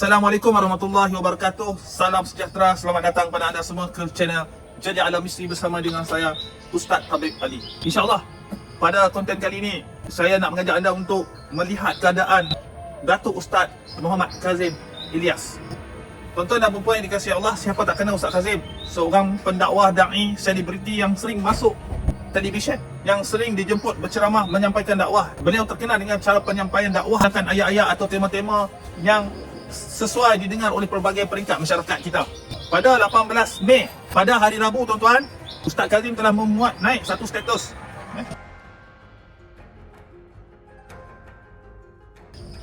Assalamualaikum warahmatullahi wabarakatuh. Salam sejahtera, selamat datang pada anda semua ke channel Jadi Alam Misteri bersama dengan saya, Ustaz Tabib Ali. InsyaAllah, pada konten kali ini, saya nak mengajak anda untuk melihat keadaan Datuk Ustaz Muhammad Kazim Ilyas. Tuan-tuan dan puan yang dikasihi Allah, siapa tak kenal Ustaz Kazim? Seorang pendakwah, da'i, selebriti yang sering masuk televisyen, yang sering dijemput berceramah menyampaikan dakwah. Beliau terkenal dengan cara penyampaian dakwah dengan ayat-ayat atau tema-tema yang sesuai didengar oleh pelbagai peringkat masyarakat kita. Pada 18 Mei, pada hari Rabu tuan-tuan, Ustaz Kazim telah memuat naik satu status.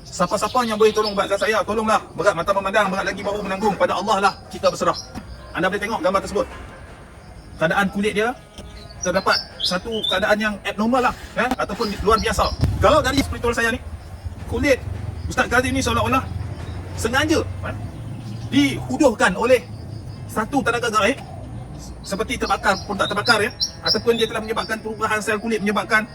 Siapa-siapa yang boleh tolong buatkan saya, tolonglah. Berat mata memandang, berat lagi bahu menanggung. Pada Allah lah kita berserah. Anda boleh tengok gambar tersebut. Keadaan kulit dia terdapat satu keadaan yang abnormal lah, ataupun luar biasa. Kalau dari spiritual saya ni, kulit Ustaz Kazim ni seolah-olah sengaja dihuduhkan oleh satu tenaga gaib, seperti terbakar pun tak terbakar ataupun dia telah menyebabkan perubahan sel kulit, menyebabkan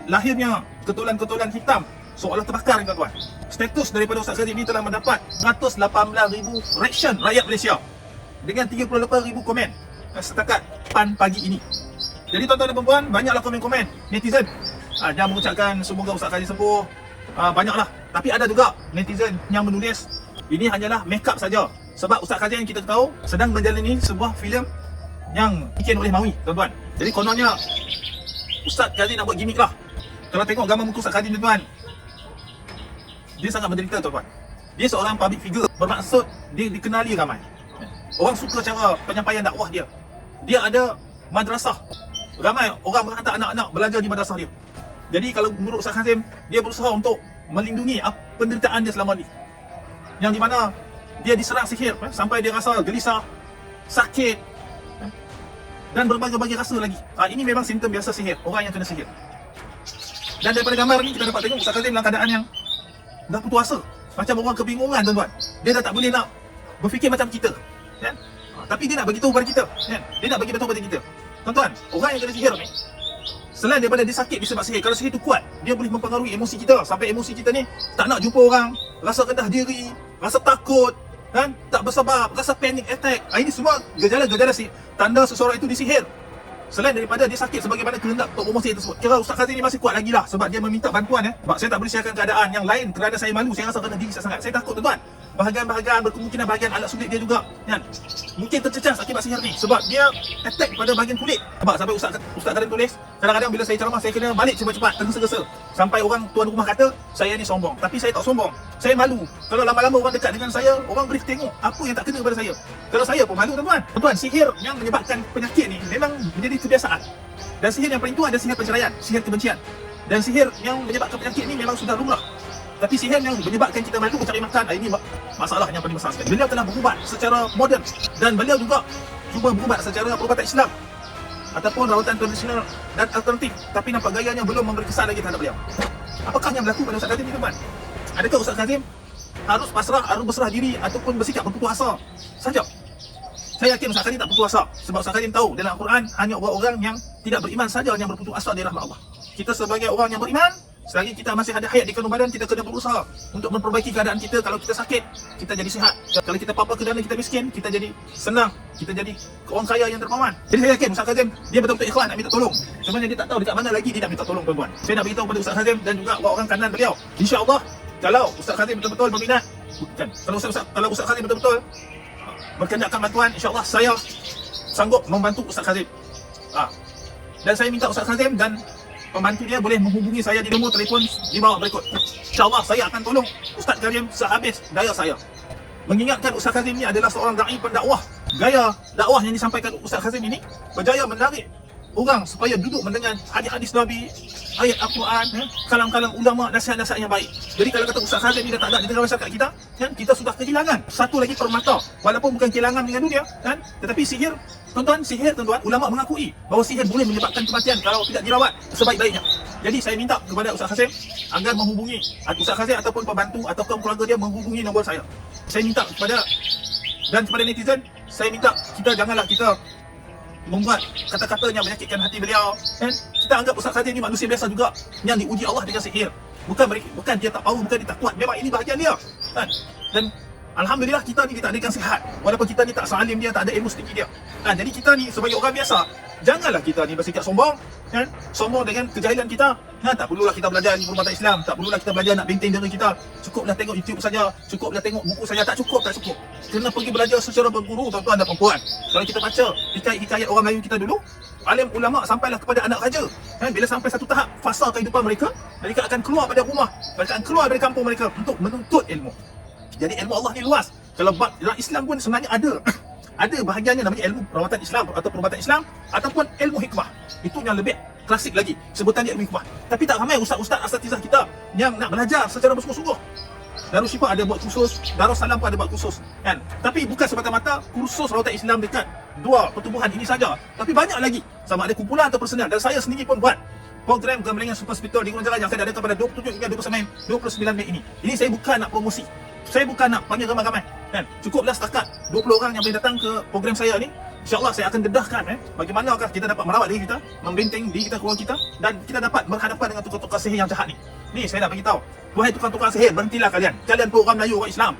lahirnya ketulan-ketulan hitam seolah terbakar tuan-tuan. Status daripada Ustaz Kazim ni telah mendapat 118,000 reaction rakyat Malaysia dengan 38,000 komen setakat PAN pagi ini. Jadi tuan-tuan dan puan, banyaklah komen-komen netizen yang mengucapkan semoga Ustaz Kazim sembuh. Banyaklah. Tapi ada juga netizen yang menulis ini hanyalah make up saja. Sebab Ustaz Kazim kita tahu sedang menjalani sebuah filem yang bikin oleh Maui, tuan-tuan. Jadi kononnya Ustaz Kazim nak buat gimmick lah. Kalau tengok gambar muka Ustaz Kazim, tuan-tuan, dia sangat menderita, tuan-tuan. Dia seorang public figure, bermaksud dia dikenali ramai. Orang suka cara penyampaian dakwah dia. Dia ada madrasah. Ramai orang menghantar anak-anak belajar di madrasah dia. Jadi kalau menurut Ustaz Kazim, dia berusaha untuk melindungi penderitaan dia selama ni, yang di mana dia diserang sihir sampai dia rasa gelisah, sakit dan berbagai-bagai rasa lagi. Ini memang simptom biasa sihir, orang yang kena sihir. Dan daripada gambar ni kita dapat tengok Ustaz Kazim dalam keadaan yang dah putus asa, macam orang kebingungan, tuan-tuan. Dia dah tak boleh nak berfikir macam kita, tapi dia nak beritahu kepada kita, dia nak bagi tahu kepada kita. Tuan-tuan, orang yang kena sihir ni, selain daripada dia sakit disebab sihir, kalau sihir tu kuat, dia boleh mempengaruhi emosi kita. Sampai emosi kita ni tak nak jumpa orang, rasa rendah diri, rasa takut, tak bersabab, rasa panic attack. Ini semua gejala-gejala tanda seseorang itu disihir. Selain daripada dia sakit sebagaimana kehendak Tok Bomoh Sihir tersebut. Kira Ustaz Kazim ni masih kuat lagi lah, sebab dia meminta bantuan. Sebab saya tak boleh siarkan keadaan yang lain kerana saya malu, saya rasa rendah diri sangat. Saya takut, tuan-tuan. Bahagian-bahagian, berkemungkinan bahagian alat sulit dia juga mungkin tercecas akibat sihir ni, sebab dia attack pada bahagian kulit. Sebab sampai Ustaz Kazim tulis, kadang-kadang bila saya ceramah, saya kena balik cepat-cepat, tergesa-gesa. Sampai orang tuan rumah kata saya ni sombong. Tapi saya tak sombong, saya malu. Kalau lama-lama orang dekat dengan saya, orang boleh tengok apa yang tak kena pada saya. Kalau saya pun malu, tuan-tuan. Tuan-tuan, sihir yang menyebabkan penyakit ni memang menjadi kebiasaan. Dan sihir yang paling tua adalah sihir penceraian, sihir kebencian. Dan sihir yang menyebabkan penyakit ni memang sudah lumrah. Tapi sihir yang menyebabkan kita malu mencari makan, ini masalah yang paling besar sekali. Beliau telah berubat secara moden, dan beliau juga cuba berubat secara perubatan Islam ataupun rawatan tradisional dan alternatif. Tapi nampak gayanya belum memberi kesan lagi terhadap beliau. Apakah yang berlaku pada Ustaz Kazim ni, tuan-tuan? Adakah Ustaz Kazim harus pasrah, harus berserah diri ataupun bersikap berputus asa saja? Saya yakin Ustaz Kazim tak berputus asa, sebab Ustaz Kazim tahu dalam Al-Quran hanya orang-orang yang tidak beriman saja yang berputus asa dari rahmat Allah. Kita sebagai orang yang beriman, selagi kita masih ada hayat di kandung badan, kita kena berusaha untuk memperbaiki keadaan kita. Kalau kita sakit, kita jadi sihat. Kalau kita apa-apa kerana kita miskin, kita jadi senang, kita jadi orang kaya yang dermawan. Jadi saya yakin Ustaz Kazim dia betul-betul ikhlas nak minta tolong. Sebenarnya dia tak tahu dekat mana lagi dia nak minta tolong, tuan-tuan. Saya nak beritahu kepada Ustaz Kazim dan juga orang kanan beliau, insya-Allah kalau Ustaz Kazim betul-betul berminat, kalau Ustaz Kazim betul-betul berkehendakkan bantuan, insya-Allah saya sanggup membantu Ustaz Kazim. Dan saya minta Ustaz Kazim dan pembantu dia boleh menghubungi saya di nombor telefon di bawah berikut. InsyaAllah saya akan tolong Ustaz Kazim sehabis daya saya. Mengingatkan Ustaz Kazim ni adalah seorang da'i pendakwah. Gaya dakwah yang disampaikan Ustaz Kazim ini berjaya menarik orang supaya duduk mendengar hadis-hadis Nabi, ayat Al-Quran, kalam-kalam ulama, nasihat-nasihat yang baik. Jadi kalau kata Ustaz Kazim ni dah tak ada di tengah masyarakat kita, kita sudah kehilangan satu lagi permata. Walaupun bukan kehilangan dengan dunia, tetapi sihir, tuan-tuan, ulama mengakui bahawa sihir boleh menyebabkan kematian kalau tidak dirawat sebaik-baiknya. Jadi saya minta kepada Ustaz Kazim agar menghubungi Ustaz Kazim ataupun pembantu atau keluarga dia menghubungi nombor saya. Saya minta kepada netizen, saya minta janganlah kita membuat kata-kata yang menyakitkan hati beliau. Kita anggap Ustaz Kazim ni manusia biasa juga yang diuji Allah dengan sihir. Bukan dia tak tahu, bukan dia tak kuat, memang ini bahagian dia. Dan Alhamdulillah kita ni ditakdirkan sihat. Walaupun kita ni tak sealim dia, tak ada ilmu setinggi dia. Jadi kita ni sebagai orang biasa, janganlah kita ni bersikap sombong, kan? Sombong dengan kejahilan kita. Tak perlulah kita belajar ilmu perubatan Islam, tak perlulah kita belajar nak benteng diri kita. Cukuplah tengok YouTube saja, cukuplah tengok buku saja. Tak cukup. Kena pergi belajar secara berguru, tuan-tuan dan puan-puan. Kalau kita baca hikayat orang Melayu kita dulu, alim ulama sampailah kepada anak raja. Bila sampai satu tahap fasa kehidupan mereka, mereka akan keluar pada rumah, mereka akan keluar dari kampung mereka untuk menuntut ilmu. Jadi ilmu Allah ni luas. Kalau bab Islam pun sebenarnya ada bahagiannya namanya ilmu perawatan Islam atau perubatan Islam ataupun ilmu hikmah. Itu yang lebih klasik lagi sebutannya ilmu hikmah. Tapi tak ramai ustaz-ustaz asatizah kita yang nak belajar secara bersungguh-sungguh. Darus Syifa ada buat kursus, Darussalam pun ada buat kursus, kan? Tapi bukan semata-mata kursus rawatan Islam dekat dua pertubuhan ini saja, tapi banyak lagi. Sama ada kumpulan atau personal, dan saya sendiri pun buat program Gemilangan Super Hospital di Gunung Jalan yang akan diadakan pada 27 hingga 29 Mei ini. Ini saya bukan nak promosi, saya bukan nak panggil ramai-ramai, kan? Cukuplah setakat 20 orang yang boleh datang ke program saya ni. InsyaAllah saya akan dedahkan bagaimanakah kita dapat merawat diri kita, membenteng diri kita, keluarga kita, dan kita dapat berhadapan dengan tukar-tukar sihir yang jahat ni. Ni saya nak beritahu, wahai tukar-tukar sihir, berhentilah kalian. Kalian pun orang Melayu, orang Islam,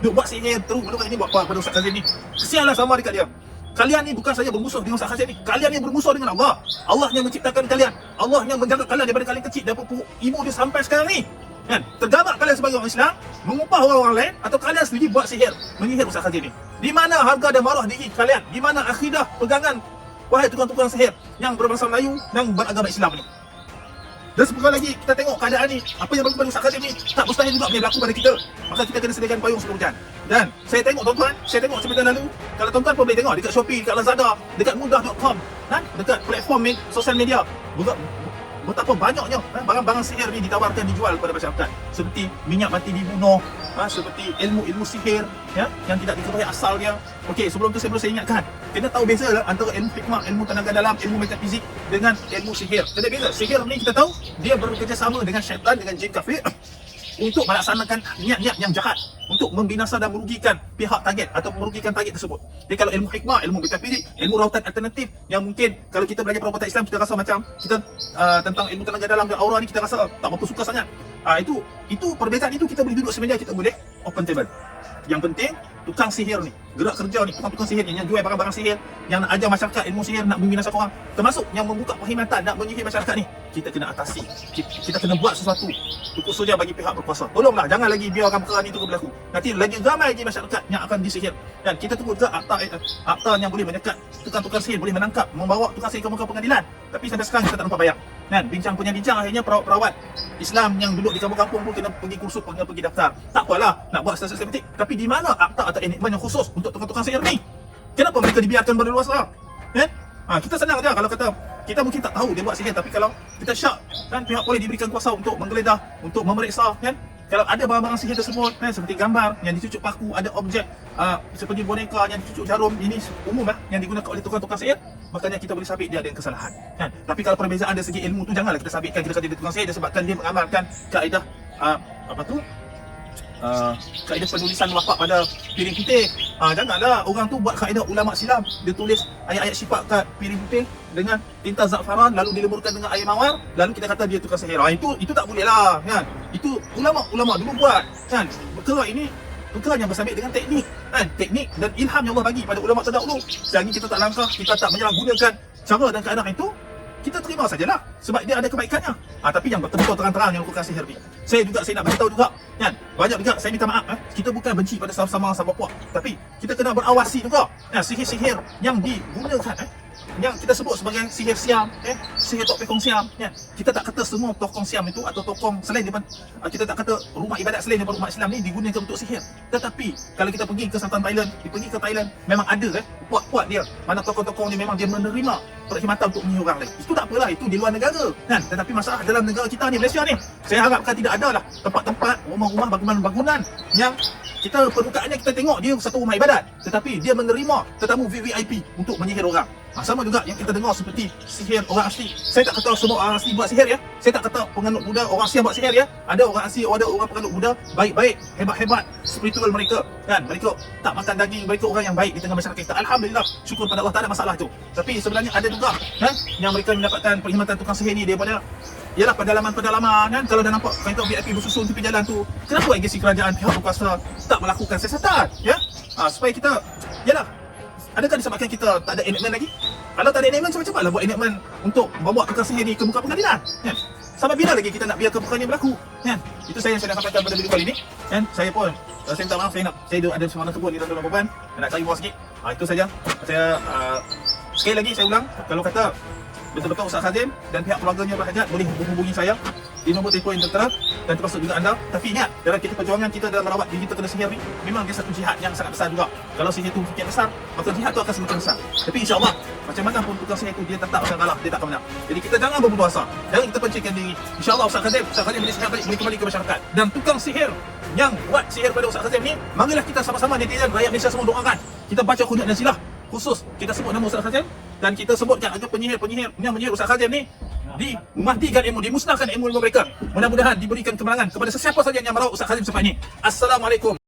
duk buat sihir terus, belum ini buat apa pada Ustaz Khazin ni. Kesianlah sama dekat dia. Kalian ni bukan saja bermusuh dengan Ustaz Khazin ni, kalian ni bermusuh dengan Allah. Allah yang menciptakan kalian, Allah yang menjaga kalian daripada kalian kecil dan pupuk ibu dia sampai sekarang ni. Kan? Tergabak kalian sebagai orang Islam mengupah orang-orang lain, atau kalian sendiri buat sihir, menyihir Ustaz Khazin ni. Di mana harga dan maruah diri kalian? Di mana akidah pegangan wahai tukang-tukang sihir yang berbangsa Melayu dan beragama Islam ni? Dan sebentar lagi kita tengok keadaan ni, apa yang berlaku pada Ustaz Khazin ni tak mustahil juga boleh berlaku pada kita. Maka kita kena sediakan payung sebelum hujan. Dan saya tengok tuan-tuan, saya tengok sebentar lalu, kalau tuan-tuan pun boleh tengok dekat Shopee, dekat Lazada, dekat mudah.com, dekat platform sosial media, betapa banyaknya barang-barang sihir ni ditawarkan, dijual kepada masyarakat. Seperti minyak mati dibunuh, seperti ilmu-ilmu sihir yang tidak diketahui asal dia. Okey, sebelum tu saya perlu ingatkan, kena tahu beza antara ilmu hikmah, ilmu tenaga dalam, ilmu metafizik dengan ilmu sihir. Kena beza. Sihir ni kita tahu dia bekerjasama dengan syaitan, dengan jin kafir untuk melaksanakan niat-niat yang jahat, untuk membinasa dan merugikan pihak target atau merugikan target tersebut. Jadi kalau ilmu hikmah, ilmu metafizik, ilmu rawatan alternatif yang mungkin kalau kita belajar perubatan Islam kita rasa macam kita tentang ilmu tenaga dalam dan aura ni kita rasa tak berapa suka sangat. Itu perbezaan itu kita boleh duduk semeja, kita boleh open table. Yang penting tukang sihir ni, gerak kerja ni, tukang sihir ni yang jual barang-barang sihir, yang nak ajar masyarakat ilmu sihir, nak membinasakan orang, termasuk yang membuka perkhidmatan nak menyihir masyarakat ni, kita kena atasi. Kita kena buat sesuatu untuk saja bagi pihak berkuasa. Tolonglah, jangan lagi biar orang perkara ni terus berlaku. Nanti lagi ramai lagi masyarakat yang akan disihir. Dan kita tunggu juga akta yang boleh menyekat tukang-tukang sihir, boleh menangkap, membawa tukang sihir ke muka pengadilan. Tapi sampai sekarang kita tak nampak bayang. Kan, bincang punya bincang, akhirnya perawat-perawat Islam yang duduk di kampung-kampung pun kena pergi kursus, kena pergi daftar. Tak apalah nak buat sistematik, tapi di mana akta atau enakmen yang khusus untuk tukang-tukang sihir ni? Kenapa mereka dibiarkan berleluasa? Kita senang aja kalau kata kita mungkin tak tahu dia buat sihir, tapi kalau kita syak, kan, pihak boleh diberikan kuasa untuk menggeledah, untuk memeriksa, kan? Kalau ada barang-barang sihir tersebut, seperti gambar yang dicucuk paku, ada objek seperti boneka yang dicucuk jarum, ini umum yang digunakan oleh tukang-tukang sihir, makanya kita boleh sabit dia ada kesalahan, kan? Tapi kalau perbezaan dari segi ilmu tu, janganlah kita sabitkan kita kata dia tukang sihir disebabkan dia mengamalkan kaedah kaedah penulisan wapak pada piring putih. Janganlah orang tu buat kaedah ulama silam, dia tulis ayat-ayat syifa kat piring putih dengan tinta za'faran, lalu dileburkan dengan air mawar, lalu kita kata dia tukang sihir. Itu tak boleh lah, kan? Itu ulama dulu buat, kan? Perkara yang bersambit dengan teknik, kan? Teknik dan ilham yang Allah bagi pada ulama terdahulu. Selagi kita tak langkah, kita tak menyalahgunakan cara dan keadaan itu, kita terima sajalah sebab dia ada kebaikannya. Tapi yang betul-betul terang-terang yang lakukan sihir ni, saya nak beritahu juga, kan? Banyak juga saya minta maaf, kita bukan benci pada sama-sama sahabat puak, tapi kita kena berawasi juga. Sihir-sihir yang digunakan, yang kita sebut sebagai sihir siam, sihir tok pekong siam, kita tak kata semua tokong siam itu atau tokong selain daripada, kita tak kata rumah ibadat selain daripada rumah Islam ni digunakan untuk sihir. Tetapi kalau kita pergi ke Selatan Thailand, memang ada puak-puak dia, mana tokong-tokong ni memang dia menerima perkhidmatan untuk menyihir orang lain. Itu tak apalah, itu di luar negara, kan? Tetapi masalah dalam negara kita ni, Malaysia ni, saya harapkan tidak ada lah tempat-tempat, rumah-rumah, bangunan-bangunan yang kita permukaannya kita tengok dia satu rumah ibadat, tetapi dia menerima tetamu VVIP untuk menyihir orang. Sama juga yang kita dengar seperti sihir orang asli. Saya tak kata semua orang asli buat sihir, saya tak kata penganut Buddha orang Siam buat sihir, ada orang asli, ada orang penganut Buddha baik-baik, hebat-hebat spiritual mereka, kan? Mereka tak makan daging, mereka orang yang baik di tengah masyarakat kita. Alhamdulillah, syukur pada Allah, tak ada masalah tu. Tapi sebenarnya ada juga, yang mereka mendapatkan perkhidmatan tukang sihir ni daripada ialah pedalaman-pedalaman kan. Kalau dah nampak kereta VIP bersusun tepi jalan tu, kenapa agensi kerajaan pihak berkuasa tak melakukan siasatan ya? Supaya kita ialah, adakah disebabkan kita tak ada enactment lagi? Kalau tak ada enactment, macam-macam lah buat enactment untuk bawa tukang sihir ni ke muka pengadilan kan? Sampai bila lagi kita nak biarkan perkara ni berlaku kan? Itu saya nak sampaikan pada video kali ni kan. Saya pun saya minta maaf, saya ada seorang kebun di dalam beban, nak cari buah sikit. Itu saja. Saya sekali lagi saya ulang, kalau kata betul-betul Ustaz Kazim dan pihak keluarganya berhajat, boleh menghubungi saya di nombor telefon yang tertera dan termasuk juga anda. Tapi ingat, dalam kita perjuangan kita dalam merawat diri kita kena sihir ni, memang dia satu jihad yang sangat besar juga. Kalau sihir itu sekian besar, maka jihad itu akan semakin besar. Tapi insya-Allah, macam mana pun tukang sihir itu dia tetap akan kalah, dia tak akan menang. Jadi kita jangan berputus asa, jangan kita pencetkan diri. InsyaAllah Ustaz Kazim boleh sihat balik, boleh kembali ke masyarakat. Dan tukang sihir yang buat sihir pada Ustaz Kazim ni, marilah kita sama-sama netizen rakyat Malaysia semua doakan. Kita baca kunut dan silah. Khusus kita sebut nama Ustaz Kazim dan kita sebutkan agar penyihir-penyihir yang menyihir Ustaz Kazim ni dimatikan ilmu, dimusnahkan ilmu mereka. Mudah-mudahan diberikan kemenangan kepada sesiapa saja yang merawat Ustaz Kazim sampai ini. Assalamualaikum